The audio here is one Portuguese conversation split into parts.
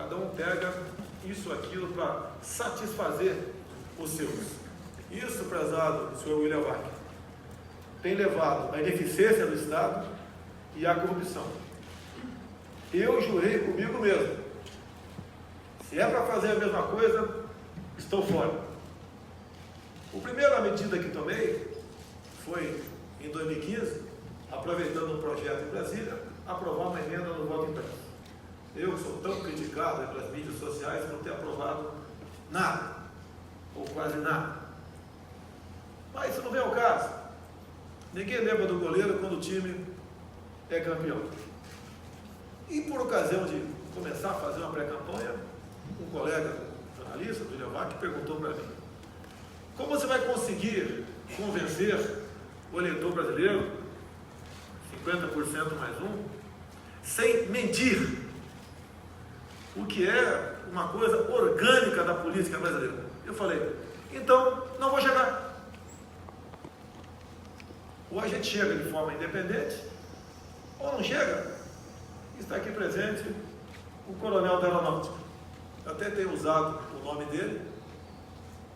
Cada um pega isso, aquilo para satisfazer os seus. Isso, prezado senhor William Vac, tem levado à ineficiência do Estado e à corrupção. Eu jurei comigo mesmo, se é para fazer a mesma coisa, estou fora. A primeira medida que tomei foi, em 2015, aproveitando um projeto em Brasília, aprovar uma emenda no voto impresso. Eu sou tão criticado pelas mídias sociais por não ter aprovado nada, ou quase nada. Mas isso não vem ao caso. Ninguém lembra do goleiro quando o time é campeão. E por ocasião de começar a fazer uma pré-campanha, um colega jornalista do William Vac perguntou para mim: como você vai conseguir convencer o eleitor brasileiro, 50% mais um, sem mentir? O que é uma coisa orgânica da política brasileira. Eu falei: então não vou chegar. Ou a gente chega de forma independente, ou não chega. Está aqui presente o coronel da Aeronáutica. Eu até tenho usado o nome dele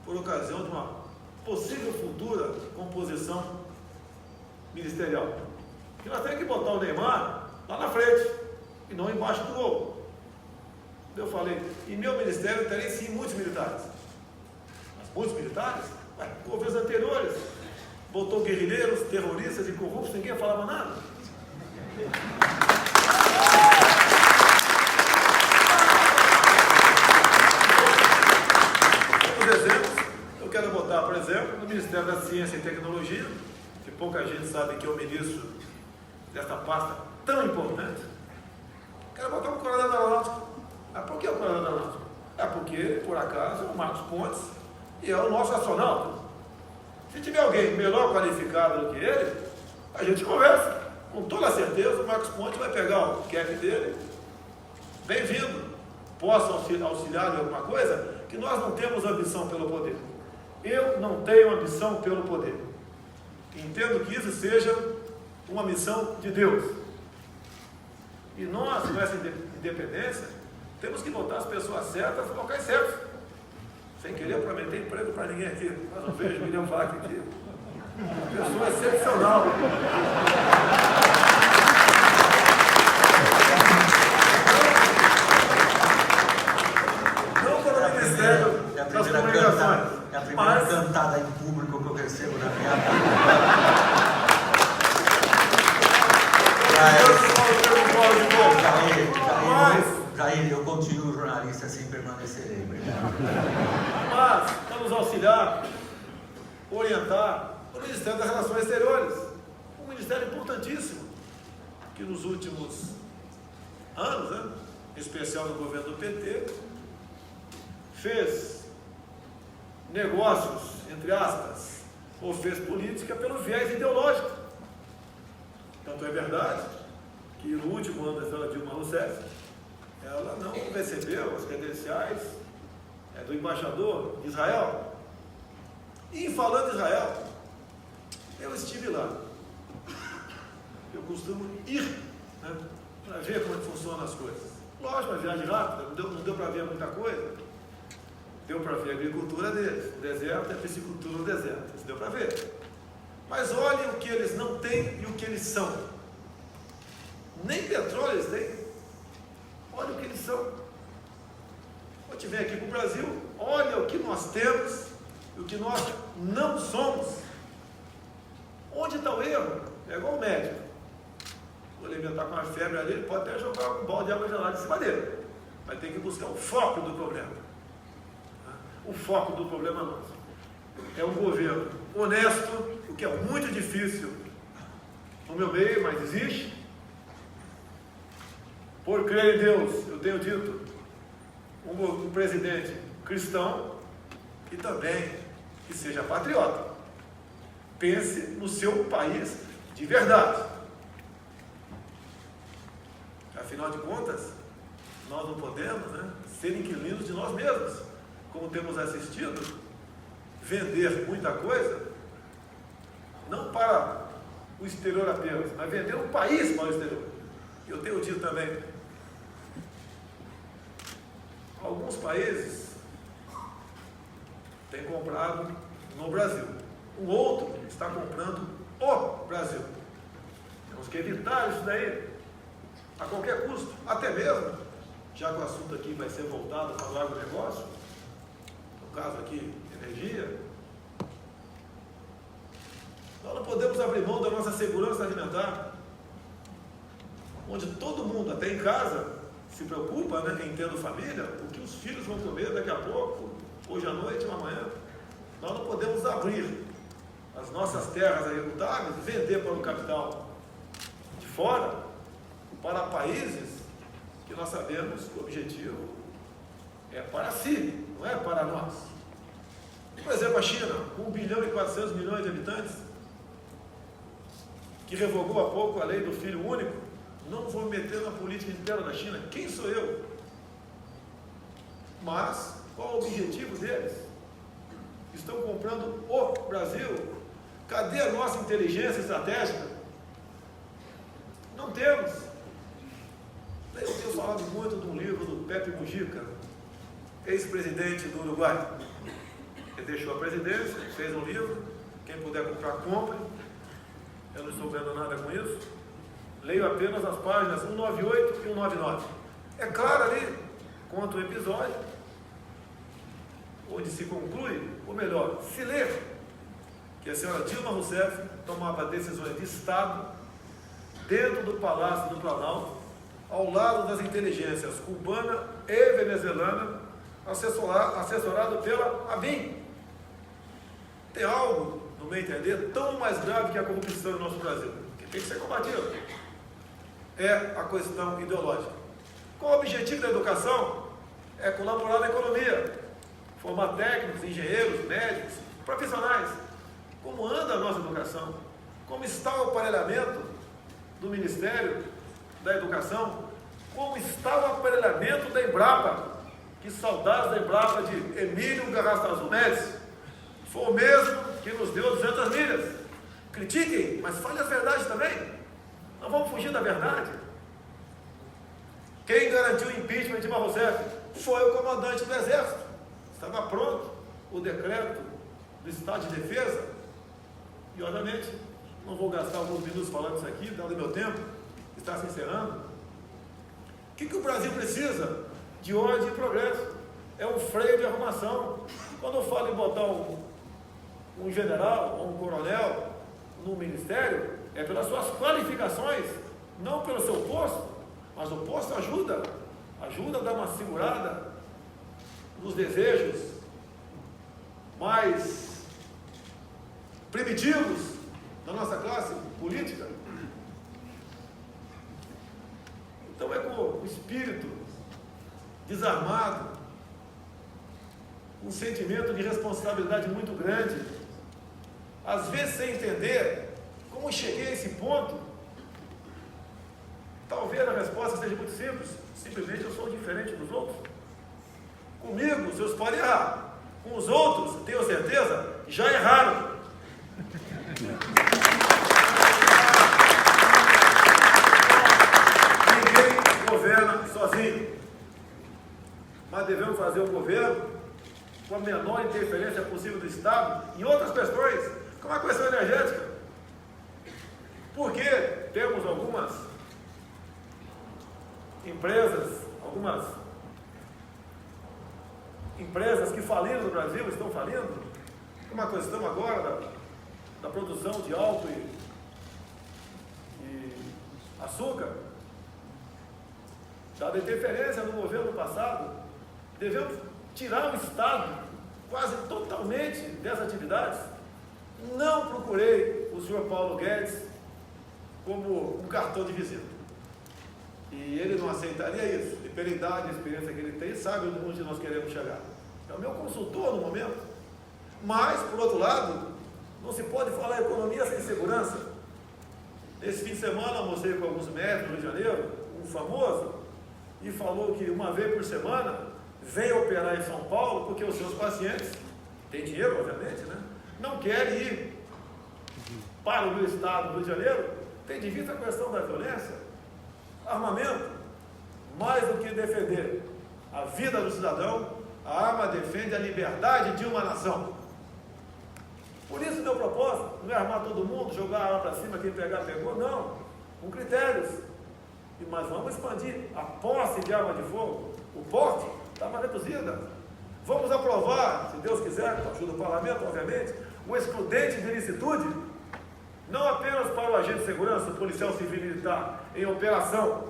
por ocasião de uma possível futura composição ministerial. E nós temos que botar o Neymar lá na frente e não embaixo do gol. Eu falei: em meu ministério terei sim muitos militares. Mas muitos militares? Governos anteriores botou guerrilheiros, terroristas e corruptos, ninguém falava nada. Alguns exemplos, eu quero botar, por exemplo, no Ministério da Ciência e Tecnologia, que pouca gente sabe que é o ministro desta pasta tão importante. Quero botar um coronel da Aeronáutica. Por que o coronel da Aeronáutica? É porque, por acaso, o Marcos Pontes e é o nosso astronauta. Se tiver alguém melhor qualificado do que ele, a gente conversa. Com toda certeza, o Marcos Pontes vai pegar o cap dele. Bem-vindo. Posso auxiliar em alguma coisa? Que nós não temos ambição pelo poder. Eu não tenho ambição pelo poder. Entendo que isso seja uma missão de Deus. E nós, nessa independência, temos que botar as pessoas certas nos locais certos. Sem querer prometer emprego para ninguém aqui, mas não vejo o William Vac aqui. Pessoa excepcional. Não para o Ministério das Comunicações. É a primeira cantada em público que eu recebo na minha vida. Jair, eu continuo jornalista, assim permanecerei. Mas vamos auxiliar, orientar o Ministério das Relações Exteriores, um ministério importantíssimo, que nos últimos anos, em especial no governo do PT, fez negócios, entre aspas, ou fez política pelo viés ideológico. Tanto é verdade que no último ano da senhora Dilma Rousseff, ela não recebeu as credenciais do embaixador de Israel. E falando de Israel, eu estive lá. Eu costumo ir, para ver como é que funcionam as coisas. Lógico, uma viagem rápida, não deu para ver muita coisa. Deu para ver a agricultura deles, o deserto e a piscicultura no deserto. Isso deu para ver. Mas olhem o que eles não têm e o que eles são. Nem petróleo eles têm. Olha o que eles são. Quando te vem aqui para o Brasil, olha o que nós temos e o que nós não somos. Onde está o erro? É igual o médico. O alimentar com uma febre ali, ele pode até jogar um balde de água gelada em cima dele. Mas tem que buscar o foco do problema. O foco do problema nosso é um governo honesto, o que é muito difícil no meu meio, mas existe. Por crer em Deus, eu tenho dito, um presidente cristão e também que seja patriota. Pense no seu país de verdade. Afinal de contas, nós não podemos ser inquilinos de nós mesmos, como temos assistido, vender muita coisa, não para o exterior apenas, mas vender o país para o exterior. Eu tenho dito também, alguns países têm comprado no Brasil. O outro está comprando o Brasil. Temos que evitar isso daí a qualquer custo, até mesmo, já que o assunto aqui vai ser voltado para o agronegócio, no caso aqui, energia, nós não podemos abrir mão da nossa segurança alimentar, onde todo mundo, até em casa, se preocupa, né, quem tendo família, o que os filhos vão comer daqui a pouco, hoje à noite ou amanhã. Nós não podemos abrir as nossas terras agricultáveis e vender para o capital de fora, para países que nós sabemos que o objetivo é para si, não é para nós. Por exemplo, a China, com 1 bilhão e 400 milhões de habitantes, que revogou há pouco a lei do filho único. Não vou me meter na política interna da China. Quem sou eu? Mas, qual o objetivo deles? Estão comprando o Brasil. Cadê a nossa inteligência estratégica? Não temos. Eu tenho falado muito de um livro do Pepe Mujica, ex-presidente do Uruguai. Ele deixou a presidência, fez um livro. Quem puder comprar, compre. Eu não estou vendo nada com isso. Leio apenas as páginas 198 e 199. É claro ali, conta o episódio, onde se conclui, ou melhor, se lê, que a senhora Dilma Rousseff tomava decisões de Estado dentro do Palácio do Planalto, ao lado das inteligências cubana e venezuelana, assessorado pela ABIN. Tem algo, no meu entender, tão mais grave que a corrupção no nosso Brasil, que tem que ser combatido. É a questão ideológica. Qual o objetivo da educação? É colaborar na economia, formar técnicos, engenheiros, médicos, profissionais. Como anda a nossa educação? Como está o aparelhamento do Ministério da Educação? Como está o aparelhamento da Embrapa? Que saudades da Embrapa de Emílio Garrastazu Médici. Foi o mesmo que nos deu 200 milhas. Critiquem, mas fale a verdade também. Não vamos fugir da verdade. Quem garantiu o impeachment de Dilma Rousseff foi o comandante do Exército. Estava pronto o decreto do Estado de Defesa. E, obviamente, não vou gastar alguns minutos falando isso aqui, dado o meu tempo, está se encerrando. O que o Brasil precisa? De ordem e progresso. É um freio de arrumação. Quando eu falo em botar um general ou um coronel no ministério, é pelas suas qualificações, não pelo seu posto, mas o posto ajuda a dar uma segurada nos desejos mais primitivos da nossa classe política. Então é com o espírito desarmado, um sentimento de responsabilidade muito grande, às vezes sem entender como cheguei a esse ponto. Talvez a resposta seja muito simples. Simplesmente eu sou diferente dos outros. Comigo, vocês podem errar. Com os outros, tenho certeza, já erraram. Ninguém governa sozinho. Mas devemos fazer um governo com a menor interferência possível do Estado em outras questões, como a questão energética. Porque temos algumas empresas que faliram no Brasil, estão falindo, como a questão agora da produção de álcool e açúcar, dada a interferência no governo passado. Devemos tirar o Estado quase totalmente dessas atividades. Não procurei o senhor Paulo Guedes como um cartão de visita. E ele não aceitaria isso. E pela idade e a experiência que ele tem, sabe onde nós queremos chegar. É o meu consultor no momento. Mas, por outro lado, não se pode falar economia sem segurança. Nesse fim de semana, almocei com alguns médicos no Rio de Janeiro, um famoso, e falou que uma vez por semana vem operar em São Paulo porque os seus pacientes, têm dinheiro, obviamente, né? Não querem ir para o meu estado do Rio de Janeiro, tem de vista a questão da violência, armamento, mais do que defender a vida do cidadão, a arma defende a liberdade de uma nação. Por isso, meu propósito não é armar todo mundo, jogar a arma para cima, quem pegar, pegou, não. Com critérios. Mas vamos expandir a posse de arma de fogo. O porte está mais reduzida. Vamos aprovar, se Deus quiser, com a ajuda do parlamento, obviamente, o excludente de ilicitude, não apenas para o agente de segurança, o policial civil e militar, em operação,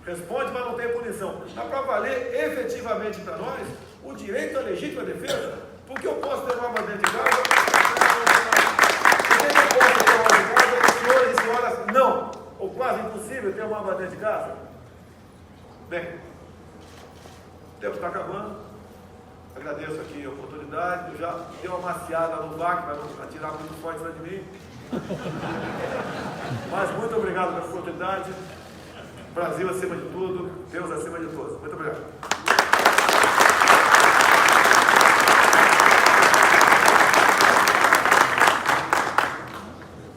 responde, mas não tem punição, mas para valer efetivamente para nós o direito à legítima defesa, porque eu posso ter uma arma dentro de casa, porque eu posso ter uma arma de casa, senhores e senhoras, não, ou quase impossível ter uma arma dentro de casa. Bem, o tempo está acabando. Agradeço aqui a oportunidade. Eu já dei uma maciada no VAC para não atirar muito forte de mim. Mas muito obrigado pela oportunidade. Brasil acima de tudo, Deus acima de todos. Muito obrigado.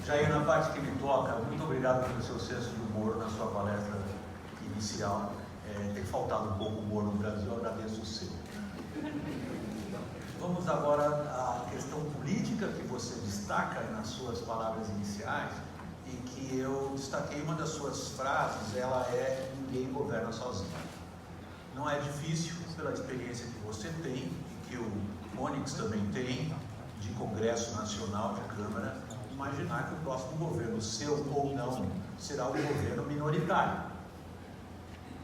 Jair, na parte que me toca, muito obrigado pelo seu senso de humor na sua palestra inicial. Tem faltado um pouco humor no Brasil, eu agradeço o seu. Vamos agora à questão política que você destaca nas suas palavras iniciais e que eu destaquei uma das suas frases, ela é: ninguém governa sozinho. Não é difícil, pela experiência que você tem e que o Onyx também tem, de Congresso Nacional, de Câmara, imaginar que o próximo governo, seu ou não, será um governo minoritário.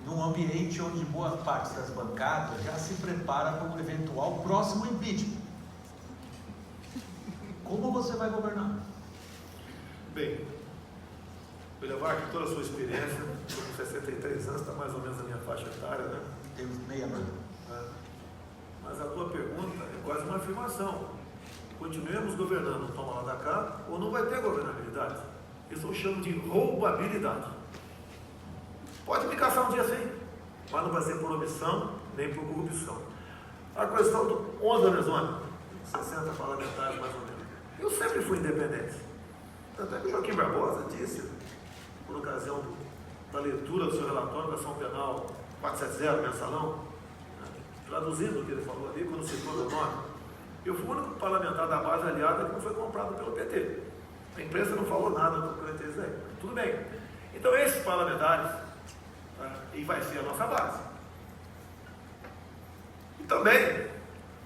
Num ambiente onde boa parte das bancadas já se prepara para um eventual próximo impeachment. Como você vai governar? Bem, vou levar aqui toda a sua experiência. Estou com 63 anos, está mais ou menos na minha faixa etária, né? Temos meia noite. Mas a tua pergunta é quase uma afirmação. Continuemos governando, toma lá da cá, ou não vai ter governabilidade? Isso eu chamo de roubabilidade. Pode me caçar um dia sim, mas não vai ser por omissão nem por corrupção. A questão do 11 da Amazônia, 60 parlamentares mais ou menos. Eu sempre fui independente. Tanto é que o Joaquim Barbosa disse, por ocasião da leitura do seu relatório da ação penal 470, mensalão, traduzindo o que ele falou ali, quando citou meu nome, eu fui o único parlamentar da base aliada que não foi comprado pelo PT. A imprensa não falou nada do que eu dizer. Tudo bem. Então esses parlamentares, e vai ser a nossa base. E também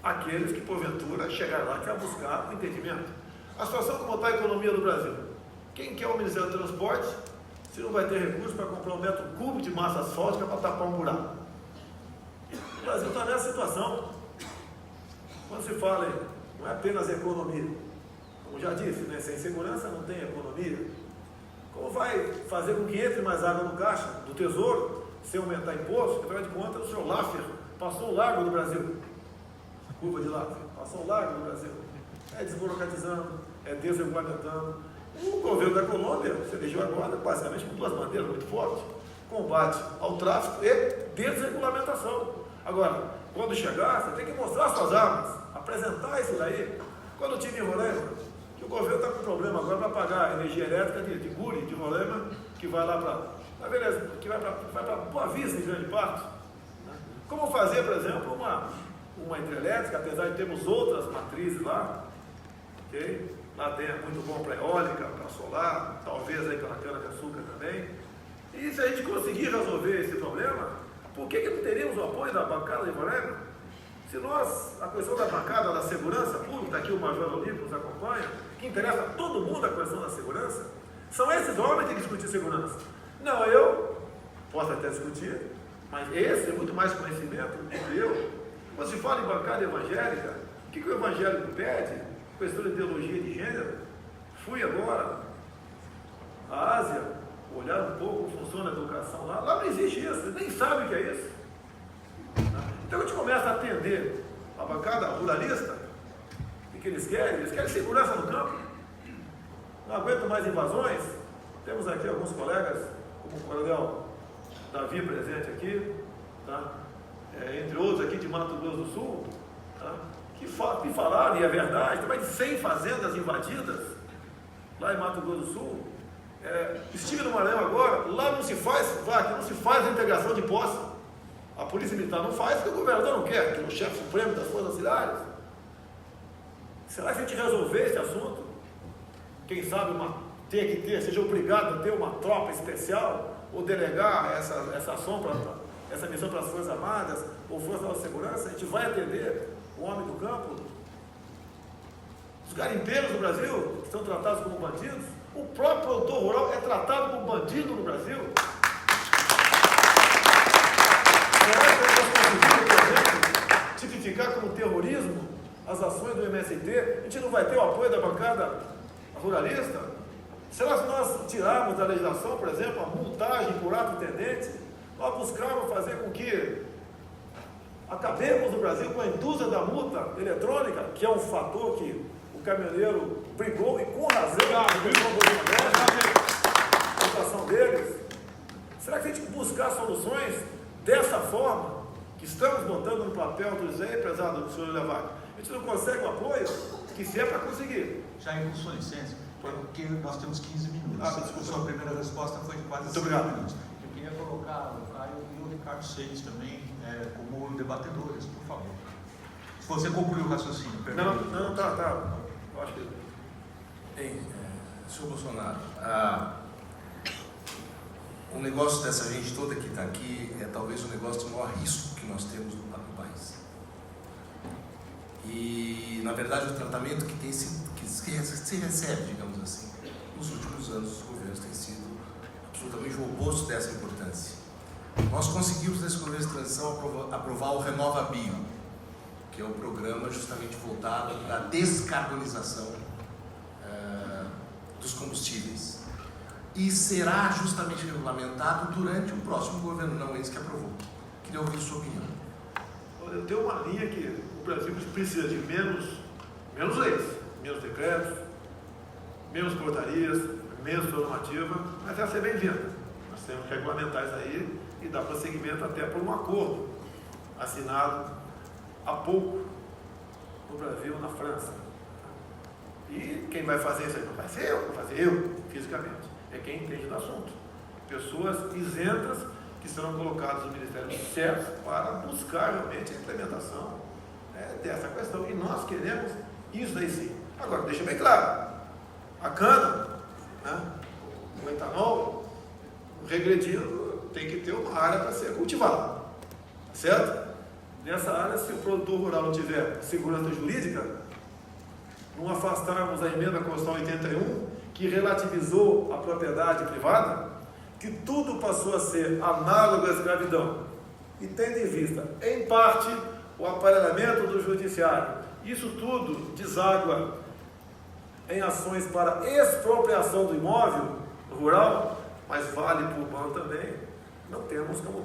aqueles que porventura chegarão lá para buscar o entendimento. A situação como está a economia do Brasil. Quem quer o Ministério do Transporte se não vai ter recurso para comprar 1 metro cúbico de massa asfáltica para tapar um buraco? O Brasil está nessa situação. Quando se fala em, não é apenas economia, como já disse, né? Sem segurança não tem economia. Como vai fazer com que entre mais água no caixa do Tesouro, sem aumentar imposto? Afinal de contas, o senhor Laffer passou o largo do Brasil. Curva de Laffer, passou o largo do Brasil. É desburocratizando, é desregulamentando. O governo da Colômbia se elegeu agora, basicamente, com 2 bandeiras muito fortes: combate ao tráfico e desregulamentação. Agora, quando chegar, você tem que mostrar suas armas, apresentar isso daí. Quando eu tive em Roraima, que o governo está com problema agora para pagar a energia elétrica de Guri, de Roraima, que vai lá para, beleza, que vai para Boa Vista, em grande parte. Como fazer, por exemplo, uma hidrelétrica, apesar de termos outras matrizes lá, ok? Lá tem muito bom para eólica, para solar, talvez aí pela cana-de-açúcar também. E se a gente conseguir resolver esse problema, por que não teríamos o apoio da bancada de Roraima? Se nós, a questão da bancada da segurança pública, aqui o Major Olímpio nos acompanha, que interessa a todo mundo a questão da segurança, são esses homens que têm que discutir segurança. Não, eu posso até discutir, mas esse é muito mais conhecimento do que eu. Quando se fala em bancada evangélica, o que o evangélico pede? Questão de ideologia de gênero. Fui agora à Ásia, olhar um pouco como funciona a educação lá. Lá não existe isso, eles nem sabem o que é isso. Então a gente começa a atender a bancada ruralista. O que eles querem? Eles querem segurança no campo. Não aguentam mais invasões. Temos aqui alguns colegas, como o coronel Davi presente aqui, tá? Entre outros aqui de Mato Grosso do Sul, tá? que falaram, e é verdade, tem mais de 100 fazendas invadidas lá em Mato Grosso do Sul. Estive no Maranhão agora, lá não se faz, não se faz a integração de posse. A Polícia Militar não faz porque o governador não quer, que é o chefe supremo das Forças Auxiliares. Será que a gente resolver esse assunto? Quem sabe seja obrigado a ter uma tropa especial, ou delegar essa ação, essa missão para as Forças Armadas, ou Forças de Segurança? A gente vai atender o homem do campo? Os garimpeiros do Brasil, que são tratados como bandidos, o próprio produtor rural é tratado como bandido no Brasil. Será que nós conseguimos, por exemplo, tipificar como terrorismo as ações do MST? A gente não vai ter o apoio da bancada ruralista? Será que nós tirarmos da legislação, por exemplo, a multagem por ato tendente? Nós buscarmos fazer com que acabemos no Brasil com a indústria da multa eletrônica, que é um fator que o caminhoneiro brigou e com razão a situação deles. Será que a gente buscar soluções dessa forma, que estamos botando no papel do Zé, empresário do senhor Levac, a gente não consegue um apoio que se é para conseguir? Jair, com sua licença, porque nós temos 15 minutos. Desculpa. Sua primeira resposta foi de quase 5 minutos. Eu queria colocar o Caio e o Ricardo Seis também como debatedores, por favor. Se você concluiu o raciocínio, pergunta. Não, tá. Eu acho que... Bem, senhor Bolsonaro, o negócio dessa gente toda que está aqui é talvez o negócio de maior risco que nós temos no país. E, na verdade, o tratamento que se recebe, digamos assim, nos últimos anos, os governos têm sido absolutamente o oposto dessa importância. Nós conseguimos, nesse governo de transição, aprovar o RenovaBio, que é um programa justamente voltado para a descarbonização dos combustíveis. E será justamente regulamentado durante o próximo governo, não esse que aprovou. Queria ouvir sua opinião. Eu tenho uma linha que o Brasil precisa de menos leis, menos decretos, menos portarias, menos normativa, mas essa é bem-vinda. Nós temos que regulamentar isso aí e dar prosseguimento até por um acordo assinado há pouco no Brasil, na França. E quem vai fazer isso aí? Não vai ser eu, vou fazer eu, fisicamente. É quem entende do assunto. Pessoas isentas que serão colocadas no Ministério certo para buscar realmente a implementação dessa questão. E nós queremos isso daí sim. Agora, deixa bem claro, a cana, o etanol, regredindo, tem que ter uma área para ser cultivada. Certo? Nessa área, se o produtor rural não tiver segurança jurídica, não afastarmos a emenda constitucional 81, que relativizou a propriedade privada, que tudo passou a ser análogo à escravidão, e tendo em vista, em parte, o aparelhamento do judiciário, isso tudo deságua em ações para expropriação do imóvel rural, mas vale para o urbano também. Não temos como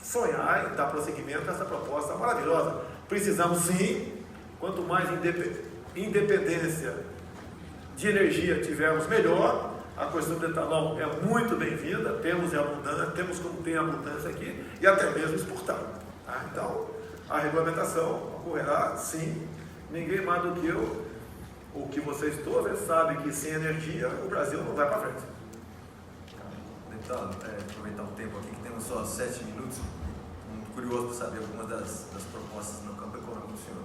sonhar e dar prosseguimento a essa proposta maravilhosa. Precisamos sim, quanto mais independência de energia tivermos, melhor. A questão do etanol é muito bem-vinda, temos como tem abundância aqui, e até mesmo exportar. Então, a regulamentação ocorrerá sim. Ninguém mais do que eu, ou que vocês todos, sabem que sem energia o Brasil não vai para frente. Então, aproveitar o tempo aqui, que temos só 7 minutos, muito curioso para saber algumas das propostas no campo econômico do senhor.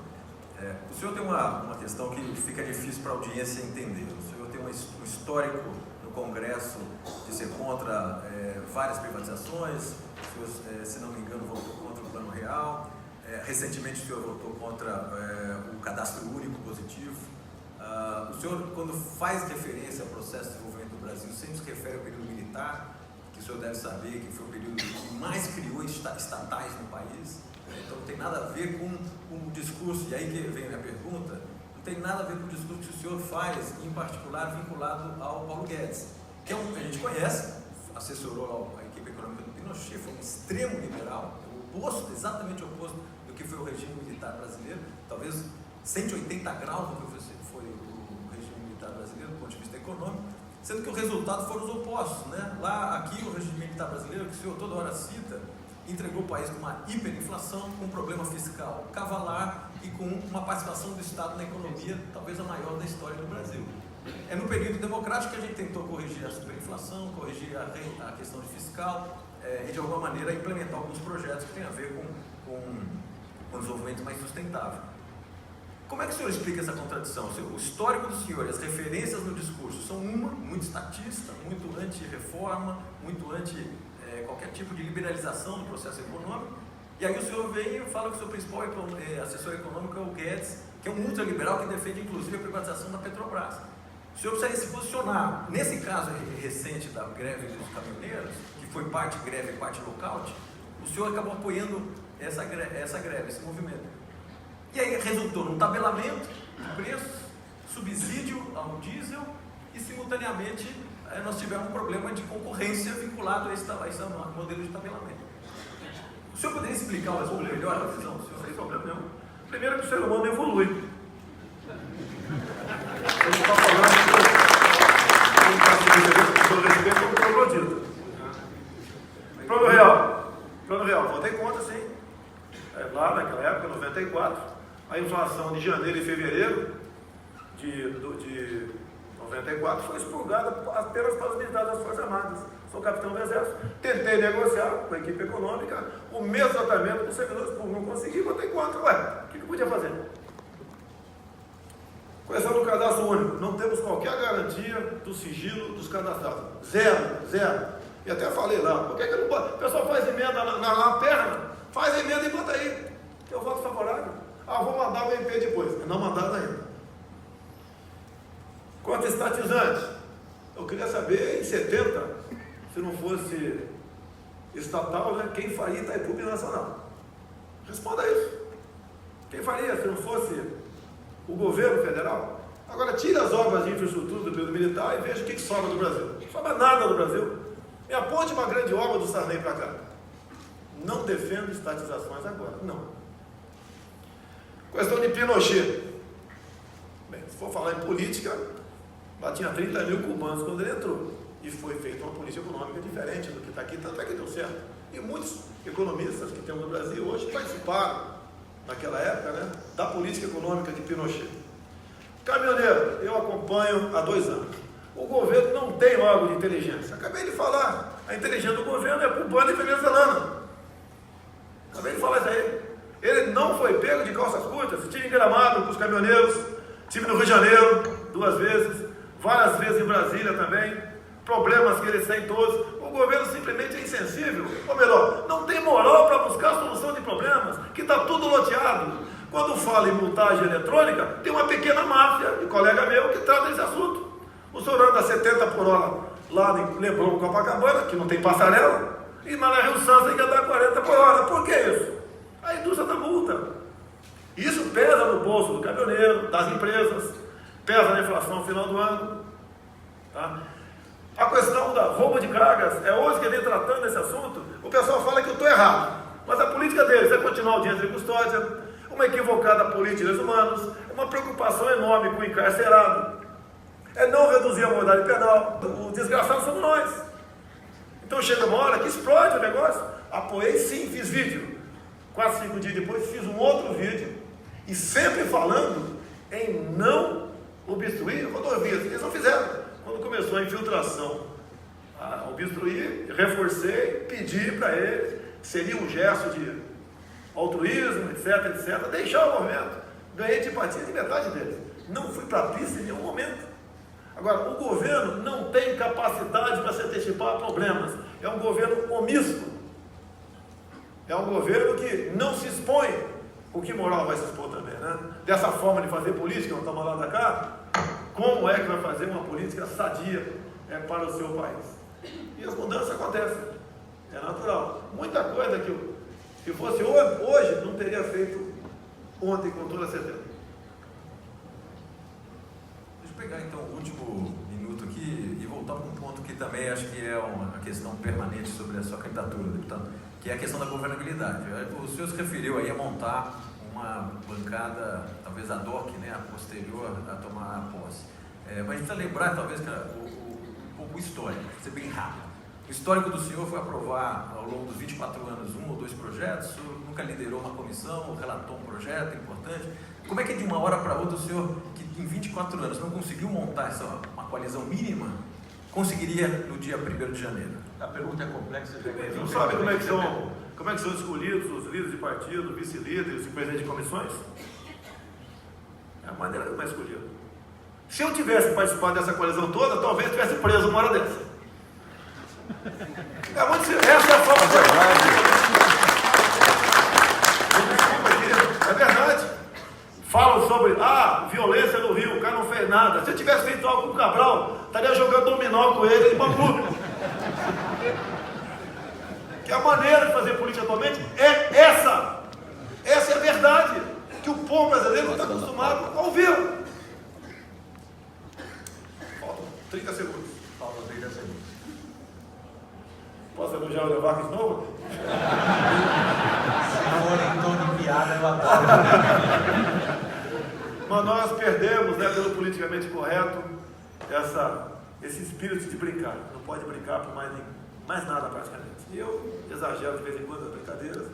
O senhor tem uma questão que fica difícil para a audiência entender. O senhor tem um histórico no Congresso de ser contra várias privatizações, o senhor, se não me engano, votou contra o Plano Real, recentemente o senhor votou contra o Cadastro Único Positivo. O senhor, quando faz referência ao processo de desenvolvimento do Brasil, sempre se refere ao período militar, que o senhor deve saber que foi o período que mais criou estatais no país. Então não tem nada a ver com o discurso, e aí que vem a minha pergunta, não tem nada a ver com o discurso que o senhor faz, em particular vinculado ao Paulo Guedes, que a gente conhece, assessorou a equipe econômica do Pinochet, foi um extremo liberal, oposto, exatamente oposto do que foi o regime militar brasileiro, talvez 180 graus do que foi o regime militar brasileiro, do ponto de vista econômico, sendo que o resultado foram os opostos, né? Aqui o regime militar brasileiro, que o senhor toda hora cita, entregou o país com uma hiperinflação, com um problema fiscal cavalar e com uma participação do Estado na economia, talvez a maior da história do Brasil. É no período democrático que a gente tentou corrigir a superinflação, corrigir a questão de fiscal, e de alguma maneira implementar alguns projetos que têm a ver com um desenvolvimento mais sustentável. Como é que o senhor explica essa contradição? O histórico do senhor e as referências no discurso são muito estatista, muito anti-reforma, muito anti qualquer tipo de liberalização do processo econômico, e aí o senhor vem e fala que o seu principal assessor econômico é o Guedes, que é um ultraliberal que defende inclusive a privatização da Petrobras. O senhor precisaria se posicionar. Nesse caso recente da greve dos caminhoneiros, que foi parte greve e parte lockout, o senhor acabou apoiando essa greve, esse movimento. E aí resultou num tabelamento de preços, subsídio ao diesel e, simultaneamente, nós tivemos um problema de concorrência vinculado a esse modelo de tabelamento. O senhor poderia explicar um pouco melhor a visão? Sem problema nenhum. Primeiro que o ser humano evolui. Ele está falando sobre respeito ao troglodita. Plano real, votei contra, sim. Lá naquela época, 94, a inflação de janeiro e fevereiro de 94 foi expurgada apenas para os militares das Forças Armadas. Sou capitão do Exército. Tentei negociar com a equipe econômica o mesmo tratamento dos servidores públicos. Não consegui, votei contra. Ué, o que eu podia fazer? Questão do cadastro único. Não temos qualquer garantia do sigilo dos cadastrados. Zero. E até falei lá, por que não pode? O pessoal faz emenda na perna, faz a emenda e bota aí. Eu voto favorável. Vou mandar o MP depois. Não mandaram ainda. Quanto a estatizante, eu queria saber, em 70, se não fosse estatal, né, quem faria Itaipu Binacional? Responda isso. Quem faria se não fosse o governo federal? Agora, tire as obras de infraestrutura do período militar e veja o que sobra do Brasil. Não sobra nada do Brasil. Me aponte uma grande obra do Sarney para cá. Não defendo estatizações agora, não. Questão de Pinochet. Bem, se for falar em política, lá tinha 30 mil cubanos quando ele entrou. E foi feita uma política econômica diferente do que está aqui, tanto é que deu certo. E muitos economistas que temos no Brasil hoje participaram, naquela época, né, da política econômica de Pinochet. Caminhoneiro, eu acompanho há 2 anos. O governo não tem órgão de inteligência. Acabei de falar, a inteligência do governo é cubana e venezuelana. Acabei de falar isso aí. Ele não foi pego de calças curtas. Estive em Gramado com os caminhoneiros, estive no Rio de Janeiro 2 vezes, várias vezes em Brasília também. Problemas que eles têm todos. O governo simplesmente é insensível. Ou melhor, não tem moral para buscar a solução de problemas, que está tudo loteado. Quando fala em multagem eletrônica, tem uma pequena máfia de colega meu que trata desse assunto. O senhor anda 70 por hora lá em Leblon, Copacabana, que não tem passarela, e na Rio Santos tem que andar 40 por hora. Por que isso? A indústria da multa. Isso pesa no bolso do caminhoneiro, das empresas, pesa na inflação no final do ano. Tá? A questão da roubo de cargas, é hoje que ele vem tratando esse assunto. O pessoal fala que eu estou errado, mas a política deles é continuar a audiência de custódia, uma equivocada política de direitos humanos, uma preocupação enorme com o encarcerado, é não reduzir a moralidade penal. O desgraçado somos nós. Então chega uma hora que explode o negócio. Apoiei sim, fiz vídeo. 4, 5 dias depois fiz um outro vídeo, e sempre falando em não obstruir rodovias. Eles não fizeram. Quando começou a infiltração, a obstruir, reforcei, pedi para eles, seria um gesto de altruísmo, etc, deixar o movimento. Ganhei antipatia de metade deles. Não fui para a pista em nenhum momento. Agora, o governo não tem capacidade para se antecipar a problemas. É um governo omisso. É um governo que não se expõe. O que moral vai se expor também, né? Dessa forma de fazer política, não estamos lá da cá, como é que vai fazer uma política sadia para o seu país? E as mudanças acontecem. É natural. Muita coisa que, se fosse hoje, não teria feito ontem, com toda certeza. Deixa eu pegar então o último minuto aqui e voltar para um ponto que também acho que é uma questão permanente sobre a sua candidatura, deputado, que é a questão da governabilidade. O senhor se referiu aí a montar uma bancada, talvez ad hoc, né, posterior a tomar a posse. Mas a gente precisa lembrar, talvez, que um pouco histórico, ser bem rápido. O histórico do senhor foi aprovar, ao longo dos 24 anos, 1 ou 2 projetos, o senhor nunca liderou uma comissão, relatou um projeto importante. Como é que de uma hora para outra o senhor, que em 24 anos não conseguiu montar uma coalizão mínima, conseguiria no dia 1º de janeiro? A pergunta é complexa. Não sabe como é que são escolhidos os líderes de partido, vice-líderes e presidentes de comissões? É a maneira como é escolhido. Se eu tivesse participado dessa coalizão toda, talvez tivesse preso uma hora dessa. Essa é a forma de... É verdade. Falam sobre violência no Rio, o cara não fez nada. Se eu tivesse feito algo com o Cabral, estaria jogando dominó com ele em Bangu. Que a maneira de fazer política atualmente é essa. Essa é a verdade. Que o povo brasileiro não está acostumado a ouvir. Faltam 30 segundos. Faltam 30 segundos. Posso elogiar o Levac de novo? Se for em tom de piada, eu adoro. Mas nós perdemos, pelo politicamente correto, esse espírito de brincar. Não pode brincar por mais nada praticamente. E eu exagero de vez em quando as brincadeiras,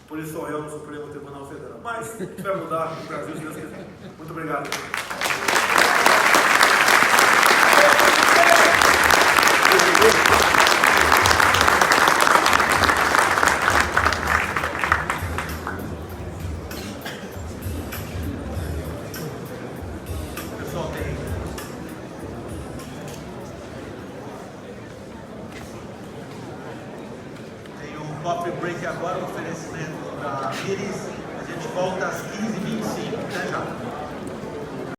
por isso sou réu no Supremo Tribunal Federal. Mas isso vai mudar no Brasil, se Deus quiser. Muito obrigado. Pessoal, tem um coffee break agora, um oferecimento da Iris. A gente volta às 15h25, até já.